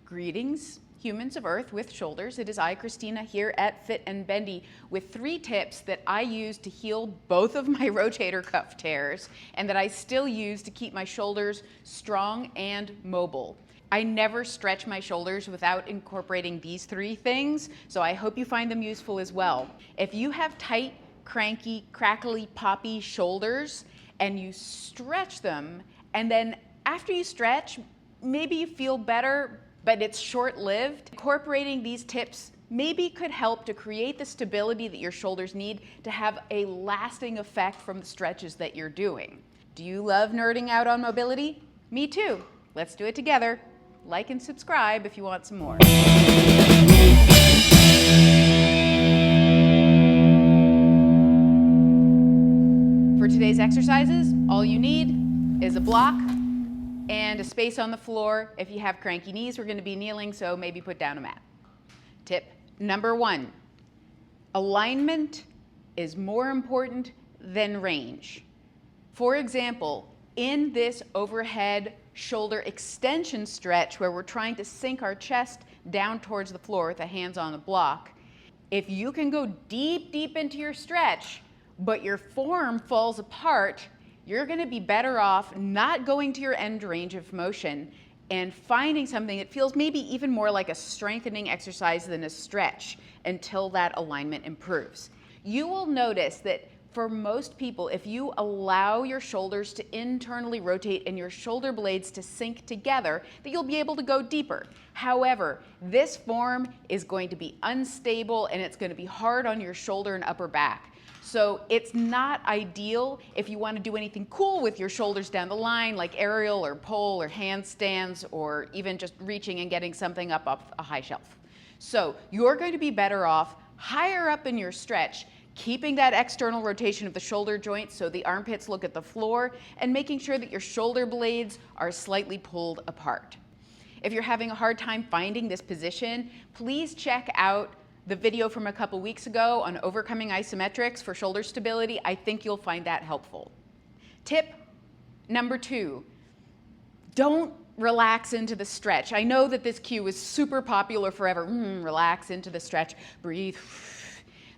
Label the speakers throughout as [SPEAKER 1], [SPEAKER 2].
[SPEAKER 1] Greetings, humans of Earth with shoulders. It is I, Christina, here at Fit and Bendy with 3 tips that I use to heal both of my rotator cuff tears and that I still use to keep my shoulders strong and mobile. I never stretch my shoulders without incorporating these 3 things, so I hope you find them useful as well. If you have tight, cranky, crackly, poppy shoulders and you stretch them, and then after you stretch, maybe you feel better, but it's short-lived, incorporating these tips maybe could help to create the stability that your shoulders need to have a lasting effect from the stretches that you're doing. Do you love nerding out on mobility? Me too. Let's do it together. Like and subscribe if you want some more. For today's exercises, all you need is a block and a space on the floor. If you have cranky knees, we're going to be kneeling, so maybe put down a mat. Tip number 1, alignment is more important than range. For example, in this overhead shoulder extension stretch where we're trying to sink our chest down towards the floor with the hands on the block, if you can go deep, deep into your stretch, but your form falls apart, you're going to be better off not going to your end range of motion and finding something that feels maybe even more like a strengthening exercise than a stretch until that alignment improves. You will notice that for most people, if you allow your shoulders to internally rotate and your shoulder blades to sink together, that you'll be able to go deeper. However, this form is going to be unstable and it's going to be hard on your shoulder and upper back. So it's not ideal if you want to do anything cool with your shoulders down the line, like aerial or pole or handstands, or even just reaching and getting something up off a high shelf. So you're going to be better off higher up in your stretch, keeping that external rotation of the shoulder joints so the armpits look at the floor, and making sure that your shoulder blades are slightly pulled apart. If you're having a hard time finding this position, please check out the video from a couple weeks ago on overcoming isometrics for shoulder stability. I think you'll find that helpful. Tip number 2, don't relax into the stretch. I know that this cue is super popular forever. Relax into the stretch, breathe.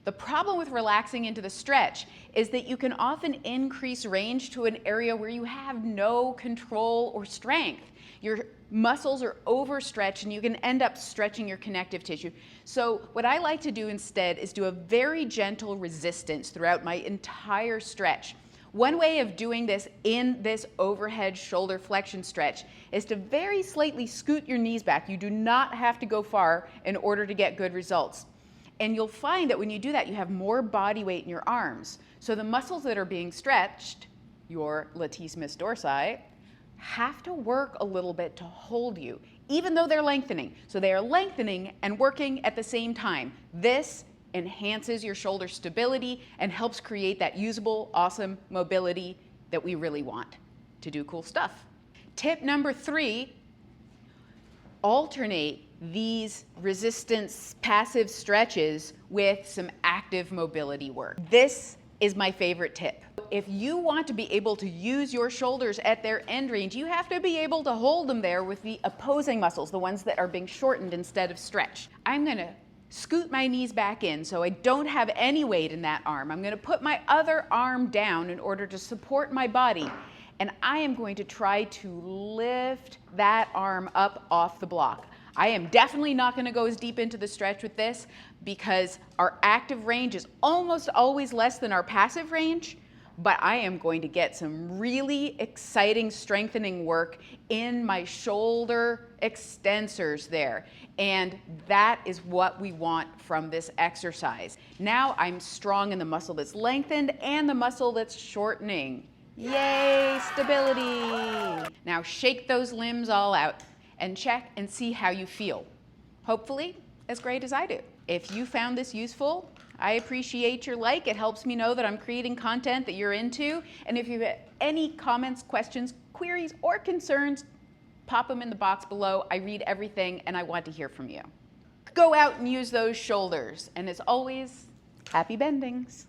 [SPEAKER 1] The problem with relaxing into the stretch is that you can often increase range to an area where you have no control or strength. Your muscles are overstretched and you can end up stretching your connective tissue. So what I like to do instead is do a very gentle resistance throughout my entire stretch. One way of doing this in this overhead shoulder flexion stretch is to very slightly scoot your knees back. You do not have to go far in order to get good results. And you'll find that when you do that, you have more body weight in your arms. So the muscles that are being stretched, your latissimus dorsi, have to work a little bit to hold you, even though they're lengthening. So they are lengthening and working at the same time. This enhances your shoulder stability and helps create that usable, awesome mobility that we really want to do cool stuff. Tip number 3, alternate these resistance passive stretches with some active mobility work. This is my favorite tip. If you want to be able to use your shoulders at their end range, you have to be able to hold them there with the opposing muscles, the ones that are being shortened instead of stretched. I'm going to scoot my knees back in so I don't have any weight in that arm. I'm going to put my other arm down in order to support my body, and I am going to try to lift that arm up off the block. I am definitely not going to go as deep into the stretch with this because our active range is almost always less than our passive range, but I am going to get some really exciting strengthening work in my shoulder extensors there. And that is what we want from this exercise. Now I'm strong in the muscle that's lengthened and the muscle that's shortening. Yay, stability. Now shake those limbs all out and check and see how you feel. Hopefully, as great as I do. If you found this useful, I appreciate your like. It helps me know that I'm creating content that you're into. And if you have any comments, questions, queries, or concerns, pop them in the box below. I read everything and I want to hear from you. Go out and use those shoulders. And as always, happy bendings.